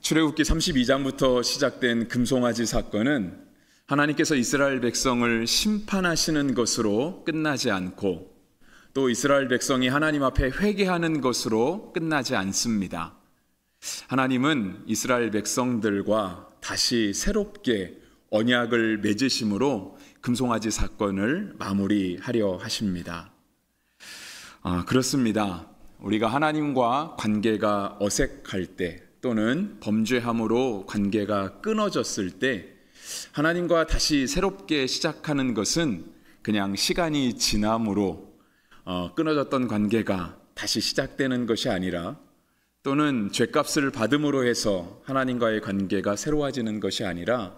출애굽기 32장부터 시작된 금송아지 사건은 하나님께서 이스라엘 백성을 심판하시는 것으로 끝나지 않고 또 이스라엘 백성이 하나님 앞에 회개하는 것으로 끝나지 않습니다. 하나님은 이스라엘 백성들과 다시 새롭게 언약을 맺으심으로 금송아지 사건을 마무리하려 하십니다. 그렇습니다. 우리가 하나님과 관계가 어색할 때 또는 범죄함으로 관계가 끊어졌을 때 하나님과 다시 새롭게 시작하는 것은 그냥 시간이 지남으로 끊어졌던 관계가 다시 시작되는 것이 아니라 또는 죗값을 받음으로 해서 하나님과의 관계가 새로워지는 것이 아니라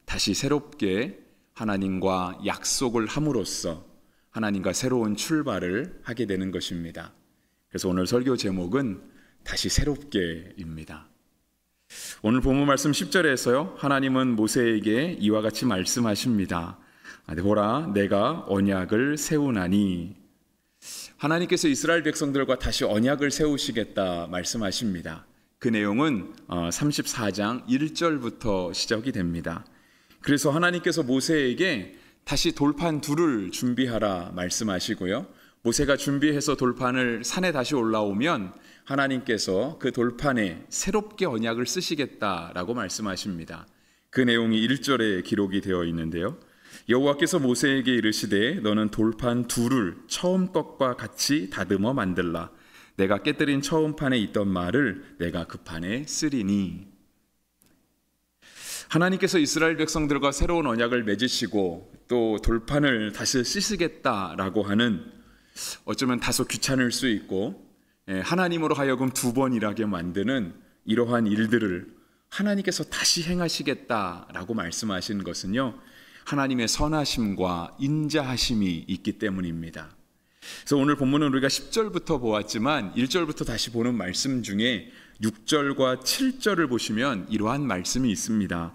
다시 새롭게 하나님과 약속을 함으로써 하나님과 새로운 출발을 하게 되는 것입니다. 그래서 오늘 설교 제목은 다시 새롭게입니다. 오늘 본문 말씀 10절에서요, 하나님은 모세에게 이와 같이 말씀하십니다. 보라, 내가 언약을 세우나니. 하나님께서 이스라엘 백성들과 다시 언약을 세우시겠다 말씀하십니다. 그 내용은 34장 1절부터 시작이 됩니다. 그래서 하나님께서 모세에게 다시 돌판 둘을 준비하라 말씀하시고요, 모세가 준비해서 돌판을 산에 다시 올라오면 하나님께서 그 돌판에 새롭게 언약을 쓰시겠다라고 말씀하십니다. 그 내용이 1절에 기록이 되어 있는데요, 여호와께서 모세에게 이르시되 너는 돌판 둘을 처음 것과 같이 다듬어 만들라. 내가 깨뜨린 처음 판에 있던 말을 내가 그 판에 쓰리니. 하나님께서 이스라엘 백성들과 새로운 언약을 맺으시고 또 돌판을 다시 씻으겠다라고 하는, 어쩌면 다소 귀찮을 수 있고 하나님으로 하여금 두 번 일하게 만드는 이러한 일들을 하나님께서 다시 행하시겠다라고 말씀하신 것은요, 하나님의 선하심과 인자하심이 있기 때문입니다. 그래서 오늘 본문은 우리가 10절부터 보았지만 1절부터 다시 보는 말씀 중에 6절과 7절을 보시면 이러한 말씀이 있습니다.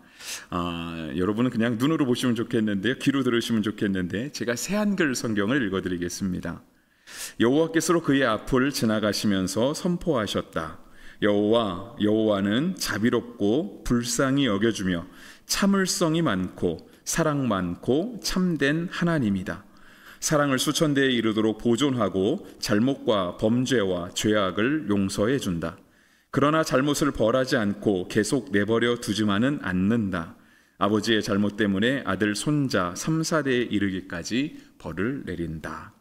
여러분은 그냥 눈으로 보시면 좋겠는데요, 귀로 들으시면 좋겠는데 제가 새한글 성경을 읽어드리겠습니다. 여호와께서 그의 앞을 지나가시면서 선포하셨다. 여호와는 자비롭고 불쌍히 여겨주며 참을성이 많고 사랑 많고 참된 하나님이다. 사랑을 수천대에 이르도록 보존하고 잘못과 범죄와 죄악을 용서해 준다. 그러나 잘못을 벌하지 않고 계속 내버려 두지만은 않는다. 아버지의 잘못 때문에 아들 손자 3, 4대에 이르기까지 벌을 내린다.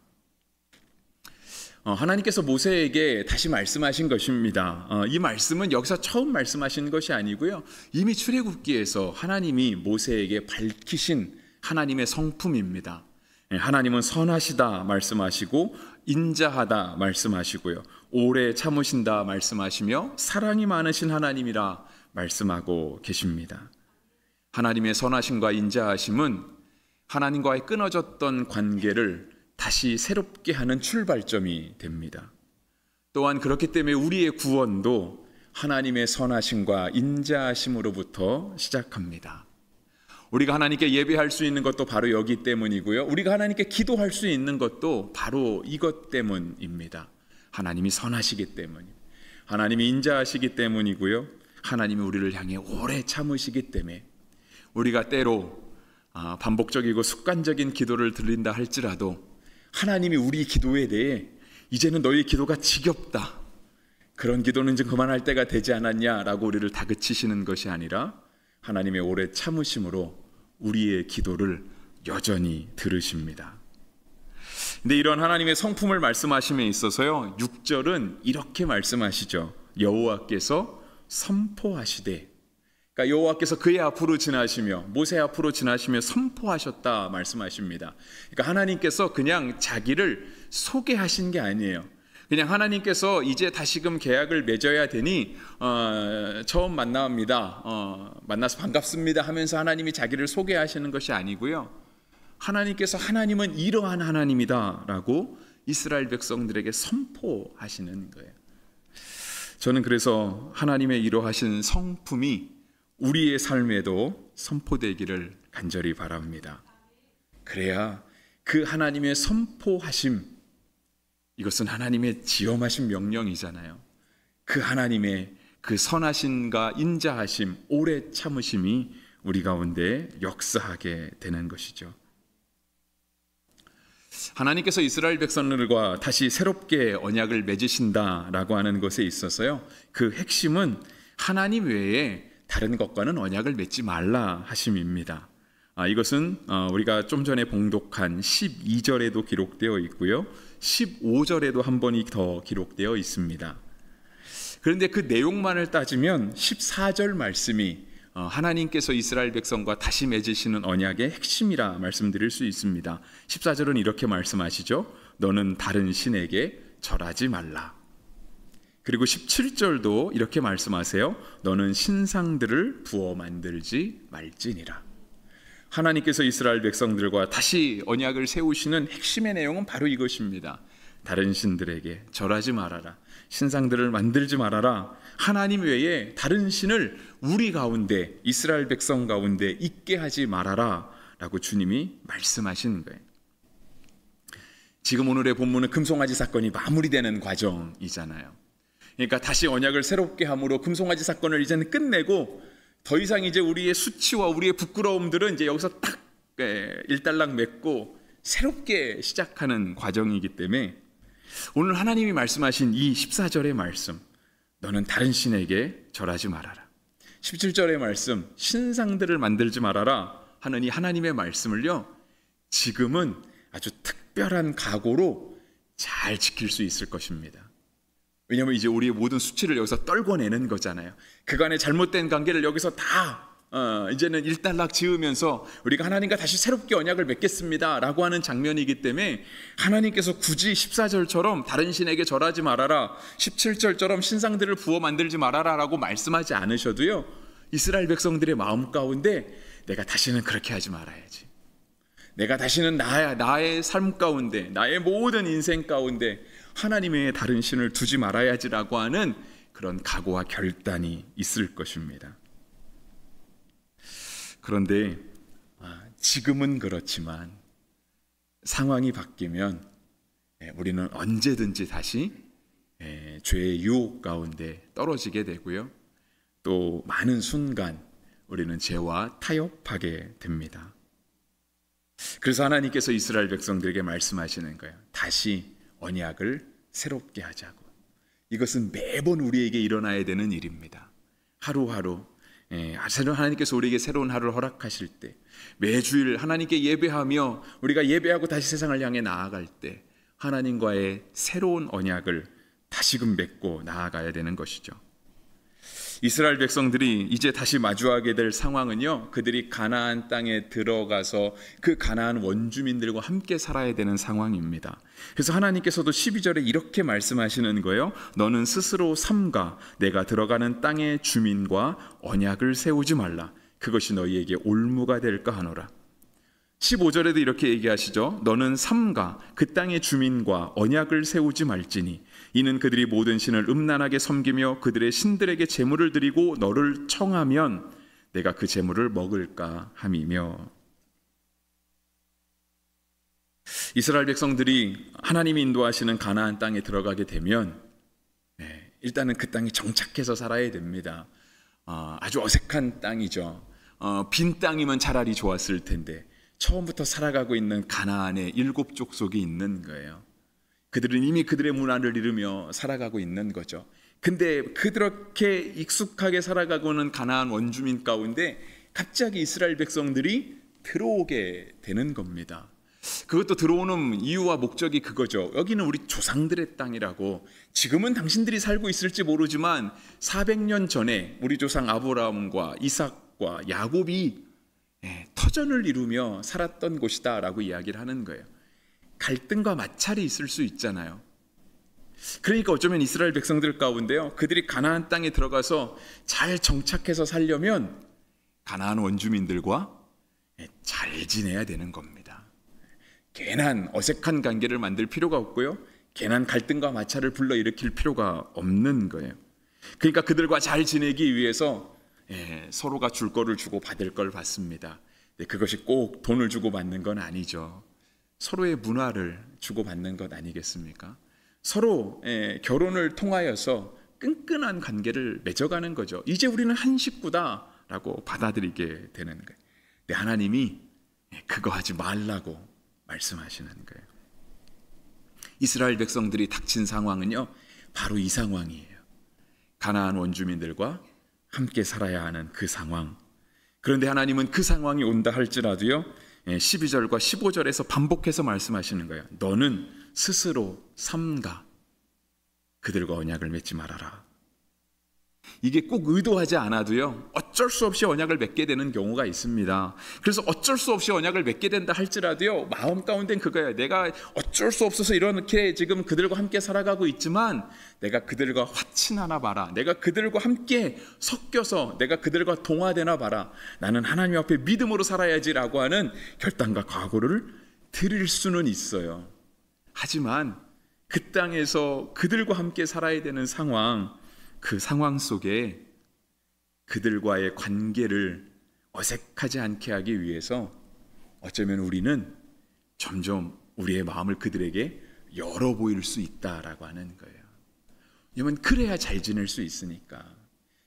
하나님께서 모세에게 다시 말씀하신 것입니다. 이 말씀은 여기서 처음 말씀하신 것이 아니고요, 이미 출애굽기에서 하나님이 모세에게 밝히신 하나님의 성품입니다. 하나님은 선하시다 말씀하시고 인자하다 말씀하시고요, 오래 참으신다 말씀하시며 사랑이 많으신 하나님이라 말씀하고 계십니다. 하나님의 선하심과 인자하심은 하나님과의 끊어졌던 관계를 다시 새롭게 하는 출발점이 됩니다. 또한 그렇기 때문에 우리의 구원도 하나님의 선하심과 인자하심으로부터 시작합니다. 우리가 하나님께 예배할 수 있는 것도 바로 여기 때문이고요, 우리가 하나님께 기도할 수 있는 것도 바로 이것 때문입니다. 하나님이 선하시기 때문입니다. 하나님이 인자하시기 때문이고요, 하나님이 우리를 향해 오래 참으시기 때문에 우리가 때로 반복적이고 습관적인 기도를 드린다 할지라도 하나님이 우리 기도에 대해 이제는 너희 기도가 지겹다, 그런 기도는 좀 그만할 때가 되지 않았냐라고 우리를 다그치시는 것이 아니라 하나님의 오래 참으심으로 우리의 기도를 여전히 들으십니다. 근데 이런 하나님의 성품을 말씀하심에 있어서요, 6절은 이렇게 말씀하시죠. 여호와께서 선포하시되. 그러니까 여호와께서 그의 앞으로 지나시며 모세 앞으로 지나시며 선포하셨다 말씀하십니다. 그러니까 하나님께서 그냥 자기를 소개하신 게 아니에요. 그냥 하나님께서 이제 다시금 계약을 맺어야 되니 처음 만납니다, 만나서 반갑습니다 하면서 하나님이 자기를 소개하시는 것이 아니고요, 하나님께서 하나님은 이러한 하나님이다 라고 이스라엘 백성들에게 선포하시는 거예요. 저는 그래서 하나님의 이러하신 성품이 우리의 삶에도 선포되기를 간절히 바랍니다. 그래야 그 하나님의 선포하심, 이것은 하나님의 지엄하신 명령이잖아요. 그 하나님의 그 선하심과 인자하심, 오래 참으심이 우리 가운데 역사하게 되는 것이죠. 하나님께서 이스라엘 백성들과 다시 새롭게 언약을 맺으신다라고 하는 것에 있어서요, 그 핵심은 하나님 외에 다른 것과는 언약을 맺지 말라 하심입니다. 이것은 우리가 좀 전에 봉독한 12절에도 기록되어 있고요, 15절에도 한 번이 더 기록되어 있습니다. 그런데 그 내용만을 따지면 14절 말씀이 하나님께서 이스라엘 백성과 다시 맺으시는 언약의 핵심이라 말씀드릴 수 있습니다. 14절은 이렇게 말씀하시죠. 너는 다른 신에게 절하지 말라. 그리고 17절도 이렇게 말씀하세요. 너는 신상들을 부어 만들지 말지니라. 하나님께서 이스라엘 백성들과 다시 언약을 세우시는 핵심의 내용은 바로 이것입니다. 다른 신들에게 절하지 말아라. 신상들을 만들지 말아라. 하나님 외에 다른 신을 우리 가운데, 이스라엘 백성 가운데 있게 하지 말아라 라고 주님이 말씀하시는 거예요. 지금 오늘의 본문은 금송아지 사건이 마무리되는 과정이잖아요. 그러니까 다시 언약을 새롭게 함으로 금송아지 사건을 이제는 끝내고 더 이상 이제 우리의 수치와 우리의 부끄러움들은 이제 여기서 딱 일단락 맺고 새롭게 시작하는 과정이기 때문에 오늘 하나님이 말씀하신 이 14절의 말씀, 너는 다른 신에게 절하지 말아라. 17절의 말씀, 신상들을 만들지 말아라 하는 이 하나님의 말씀을요, 지금은 아주 특별한 각오로 잘 지킬 수 있을 것입니다. 왜냐하면 이제 우리의 모든 수치를 여기서 떨궈내는 거잖아요. 그간의 잘못된 관계를 여기서 다 이제는 일단락 지으면서 우리가 하나님과 다시 새롭게 언약을 맺겠습니다 라고 하는 장면이기 때문에 하나님께서 굳이 14절처럼 다른 신에게 절하지 말아라, 17절처럼 신상들을 부어 만들지 말아라 라고 말씀하지 않으셔도요, 이스라엘 백성들의 마음 가운데 내가 다시는 그렇게 하지 말아야지, 내가 다시는 나의 삶 가운데, 나의 모든 인생 가운데 하나님의 다른 신을 두지 말아야지라고 하는 그런 각오와 결단이 있을 것입니다. 그런데 지금은 그렇지만 상황이 바뀌면 우리는 언제든지 다시 죄의 유혹 가운데 떨어지게 되고요, 또 많은 순간 우리는 죄와 타협하게 됩니다. 그래서 하나님께서 이스라엘 백성들에게 말씀하시는 거예요. 다시 언약을 새롭게 하자고. 이것은 매번 우리에게 일어나야 되는 일입니다. 하루하루 하나님께서 우리에게 새로운 하루를 허락하실 때, 매주일 하나님께 예배하며 우리가 예배하고 다시 세상을 향해 나아갈 때 하나님과의 새로운 언약을 다시금 맺고 나아가야 되는 것이죠. 이스라엘 백성들이 이제 다시 마주하게 될 상황은요, 그들이 가나안 땅에 들어가서 그 가나안 원주민들과 함께 살아야 되는 상황입니다. 그래서 하나님께서도 12절에 이렇게 말씀하시는 거예요. 너는 스스로 삼가 내가 들어가는 땅의 주민과 언약을 세우지 말라. 그것이 너희에게 올무가 될까 하노라. 15절에도 이렇게 얘기하시죠. 너는 삼가 그 땅의 주민과 언약을 세우지 말지니 이는 그들이 모든 신을 음란하게 섬기며 그들의 신들에게 제물을 드리고 너를 청하면 내가 그 제물을 먹을까 함이며. 이스라엘 백성들이 하나님이 인도하시는 가나안 땅에 들어가게 되면 일단은 그 땅에 정착해서 살아야 됩니다. 아주 어색한 땅이죠. 빈 땅이면 차라리 좋았을 텐데 처음부터 살아가고 있는 가나안의 7 족속이 있는 거예요. 그들은 이미 그들의 문화를 잃으며 살아가고 있는 거죠. 근데 그렇게 익숙하게 살아가고는 가나안 원주민 가운데 갑자기 이스라엘 백성들이 들어오게 되는 겁니다. 그것도 들어오는 이유와 목적이 그거죠. 여기는 우리 조상들의 땅이라고. 지금은 당신들이 살고 있을지 모르지만 400년 전에 우리 조상 아브라함과 이삭과 야곱이 터전을 이루며 살았던 곳이다 라고 이야기를 하는 거예요. 갈등과 마찰이 있을 수 있잖아요. 그러니까 어쩌면 이스라엘 백성들 가운데요, 그들이 가나안 땅에 들어가서 잘 정착해서 살려면 가나안 원주민들과 잘 지내야 되는 겁니다. 괜한 어색한 관계를 만들 필요가 없고요, 괜한 갈등과 마찰을 불러일으킬 필요가 없는 거예요. 그러니까 그들과 잘 지내기 위해서 서로가 줄 거를 주고 받을 걸 받습니다. 그것이 꼭 돈을 주고 받는 건 아니죠. 서로의 문화를 주고 받는 것 아니겠습니까? 서로 결혼을 통하여서 끈끈한 관계를 맺어가는 거죠. 이제 우리는 한 식구다라고 받아들이게 되는 거예요. 근데 하나님이 그거 하지 말라고 말씀하시는 거예요. 이스라엘 백성들이 닥친 상황은요, 바로 이 상황이에요. 가나안 원주민들과 함께 살아야 하는 그 상황. 그런데 하나님은 그 상황이 온다 할지라도요, 12절과 15절에서 반복해서 말씀하시는 거예요. 너는 스스로 삼가 그들과 언약을 맺지 말아라. 이게 꼭 의도하지 않아도요, 어쩔 수 없이 언약을 맺게 되는 경우가 있습니다. 그래서 어쩔 수 없이 언약을 맺게 된다 할지라도요, 마음 가운데는 그거예요. 내가 어쩔 수 없어서 이렇게 지금 그들과 함께 살아가고 있지만 내가 그들과 화친하나 봐라. 내가 그들과 함께 섞여서 내가 그들과 동화되나 봐라. 나는 하나님 앞에 믿음으로 살아야지라고 하는 결단과 각오를 드릴 수는 있어요. 하지만 그 땅에서 그들과 함께 살아야 되는 상황, 그 상황 속에 그들과의 관계를 어색하지 않게 하기 위해서 어쩌면 우리는 점점 우리의 마음을 그들에게 열어 보일 수 있다라고 하는 거예요. 왜냐하면 그래야 잘 지낼 수 있으니까.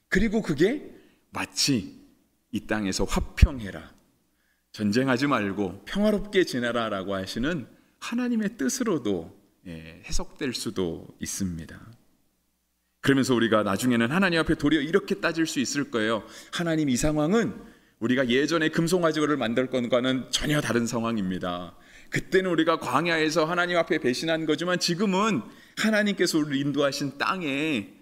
그리고 그게 마치 이 땅에서 화평해라, 전쟁하지 말고 평화롭게 지내라 라고 하시는 하나님의 뜻으로도 해석될 수도 있습니다. 그러면서 우리가 나중에는 하나님 앞에 도리어 이렇게 따질 수 있을 거예요. 하나님, 이 상황은 우리가 예전에 금송아지를 만들 것과는 전혀 다른 상황입니다. 그때는 우리가 광야에서 하나님 앞에 배신한 거지만 지금은 하나님께서 우리를 인도하신 땅에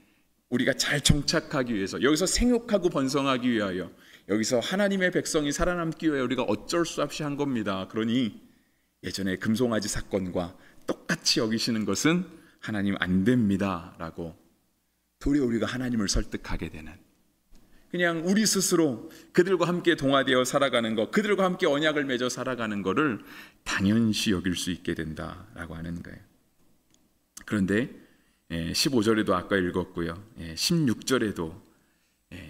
우리가 잘 정착하기 위해서, 여기서 생육하고 번성하기 위하여, 여기서 하나님의 백성이 살아남기 위해 우리가 어쩔 수 없이 한 겁니다. 그러니 예전에 금송아지 사건과 똑같이 여기시는 것은 하나님 안 됩니다 라고 도리어 우리가 하나님을 설득하게 되는, 그냥 우리 스스로 그들과 함께 동화되어 살아가는 것, 그들과 함께 언약을 맺어 살아가는 것을 당연시 여길 수 있게 된다라고 하는 거예요. 그런데 15절에도 아까 읽었고요, 16절에도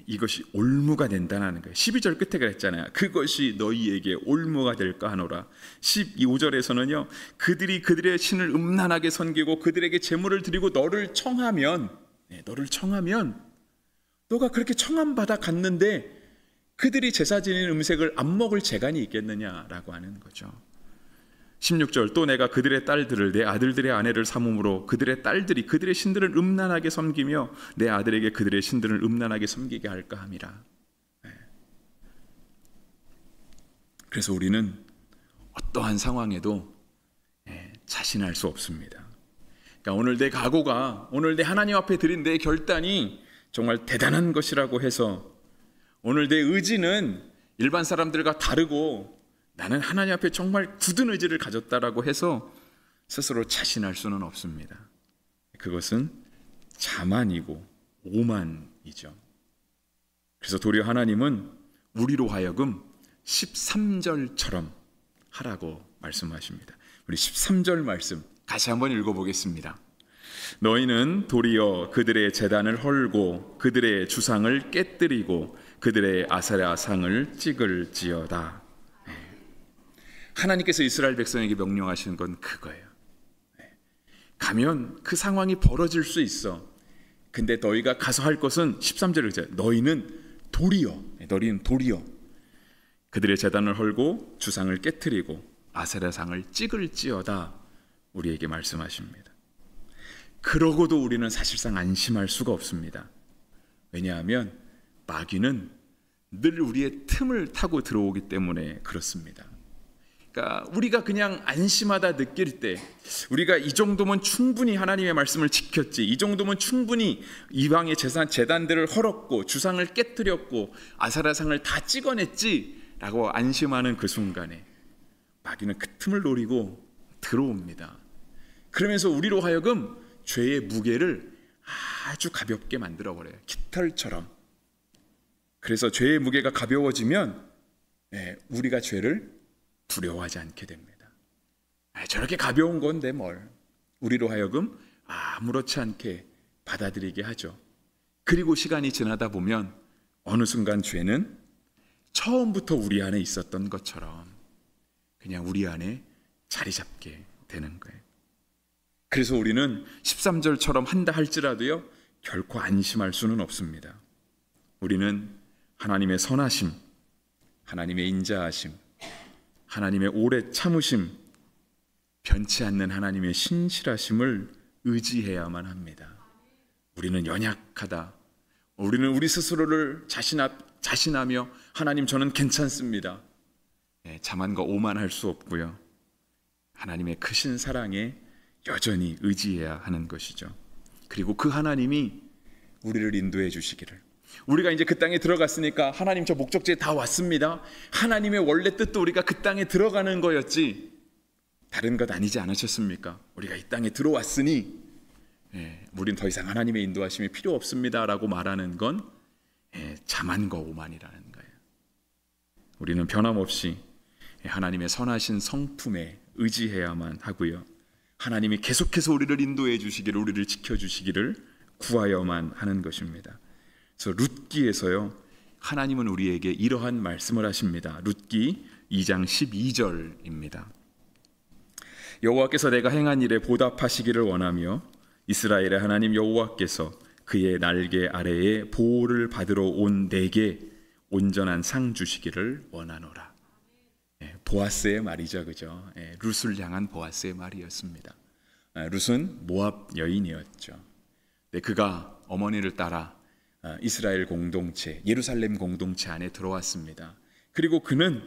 이것이 올무가 된다는 거예요. 12절 끝에 그랬잖아요. 그것이 너희에게 올무가 될까 하노라. 15절에서는요, 그들이 그들의 신을 음란하게 섬기고 그들에게 제물을 드리고 너를 청하면 너가 그렇게 청함받아 갔는데 그들이 제사 지내는 음식을 안 먹을 재간이 있겠느냐라고 하는 거죠. 16절, 또 내가 그들의 딸들을 내 아들들의 아내를 삼음으로 그들의 딸들이 그들의 신들을 음란하게 섬기며 내 아들에게 그들의 신들을 음란하게 섬기게 할까 함이라. 그래서 우리는 어떠한 상황에도 자신할 수 없습니다. 그러니까 오늘 내 각오가, 오늘 내 하나님 앞에 드린 내 결단이 정말 대단한 것이라고 해서, 오늘 내 의지는 일반 사람들과 다르고 나는 하나님 앞에 정말 굳은 의지를 가졌다라고 해서 스스로 자신할 수는 없습니다. 그것은 자만이고 오만이죠. 그래서 도리어 하나님은 우리로 하여금 13절처럼 하라고 말씀하십니다. 우리 13절 말씀 다시 한번 읽어보겠습니다. 너희는 도리어 그들의 제단을 헐고 그들의 주상을 깨뜨리고 그들의 아세라상을 찍을지어다. 하나님께서 이스라엘 백성에게 명령하시는 건 그거예요. 가면 그 상황이 벌어질 수 있어. 근데 너희가 가서 할 것은 13절에 너희는 도리어 그들의 제단을 헐고 주상을 깨뜨리고 아세라상을 찍을지어다 우리에게 말씀하십니다. 그러고도 우리는 사실상 안심할 수가 없습니다. 왜냐하면 마귀는 늘 우리의 틈을 타고 들어오기 때문에 그렇습니다. 그러니까 우리가 그냥 안심하다 느낄 때, 우리가 이 정도면 충분히 하나님의 말씀을 지켰지, 이 정도면 충분히 이방의 제단들을 헐었고 주상을 깨뜨렸고 아세라상을 다 찍어냈지 라고 안심하는 그 순간에 마귀는 그 틈을 노리고 들어옵니다. 그러면서 우리로 하여금 죄의 무게를 아주 가볍게 만들어버려요. 깃털처럼. 그래서 죄의 무게가 가벼워지면 우리가 죄를 두려워하지 않게 됩니다. 저렇게 가벼운 건데 뭘. 우리로 하여금 아무렇지 않게 받아들이게 하죠. 그리고 시간이 지나다 보면 어느 순간 죄는 처음부터 우리 안에 있었던 것처럼 그냥 우리 안에 자리 잡게 되는 거예요. 그래서 우리는 13절처럼 한다 할지라도요, 결코 안심할 수는 없습니다. 우리는 하나님의 선하심, 하나님의 인자하심, 하나님의 오래 참으심, 변치 않는 하나님의 신실하심을 의지해야만 합니다. 우리는 연약하다. 우리는 우리 스스로를 자신하며 하나님 저는 괜찮습니다. 자만과 오만할 수 없고요. 하나님의 크신 사랑에 여전히 의지해야 하는 것이죠. 그리고 그 하나님이 우리를 인도해 주시기를. 우리가 이제 그 땅에 들어갔으니까 하나님 저 목적지에 다 왔습니다. 하나님의 원래 뜻도 우리가 그 땅에 들어가는 거였지 다른 것 아니지 않으셨습니까? 우리가 이 땅에 들어왔으니 우린 더 이상 하나님의 인도하심이 필요 없습니다라고 말하는 건 자만과 오만이라는 거예요. 우리는 변함없이 하나님의 선하신 성품에 의지해야만 하고요. 하나님이 계속해서 우리를 인도해 주시기를, 우리를 지켜주시기를 구하여만 하는 것입니다. 그래서 룻기에서요, 하나님은 우리에게 이러한 말씀을 하십니다. 룻기 2장 12절입니다. 여호와께서 내가 행한 일에 보답하시기를 원하며 이스라엘의 하나님 여호와께서 그의 날개 아래에 보호를 받으러 온 내게 온전한 상 주시기를 원하노라. 보아스의 말이죠, 그죠? 룻을 향한 보아스의 말이었습니다. 룻은 모압 여인이었죠. 그가 어머니를 따라 이스라엘 공동체, 예루살렘 공동체 안에 들어왔습니다. 그리고 그는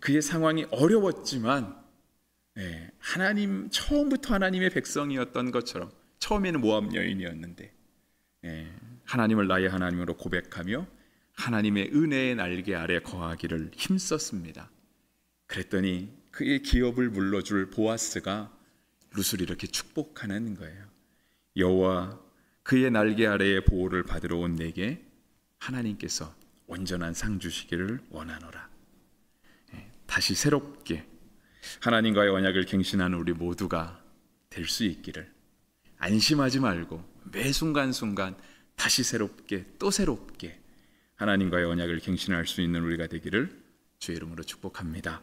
그의 상황이 어려웠지만 하나님, 처음부터 하나님의 백성이었던 것처럼, 처음에는 모압 여인이었는데 하나님을 나의 하나님으로 고백하며 하나님의 은혜의 날개 아래 거하기를 힘썼습니다. 그랬더니 그의 기업을 물러줄 보아스가 룻을 이렇게 축복하는 거예요. 여호와 그의 날개 아래에 보호를 받으러 온 내게 하나님께서 온전한 상 주시기를 원하노라. 다시 새롭게 하나님과의 언약을 갱신하는 우리 모두가 될 수 있기를, 안심하지 말고 매 순간순간 다시 새롭게 또 새롭게 하나님과의 언약을 갱신할 수 있는 우리가 되기를 주의 이름으로 축복합니다.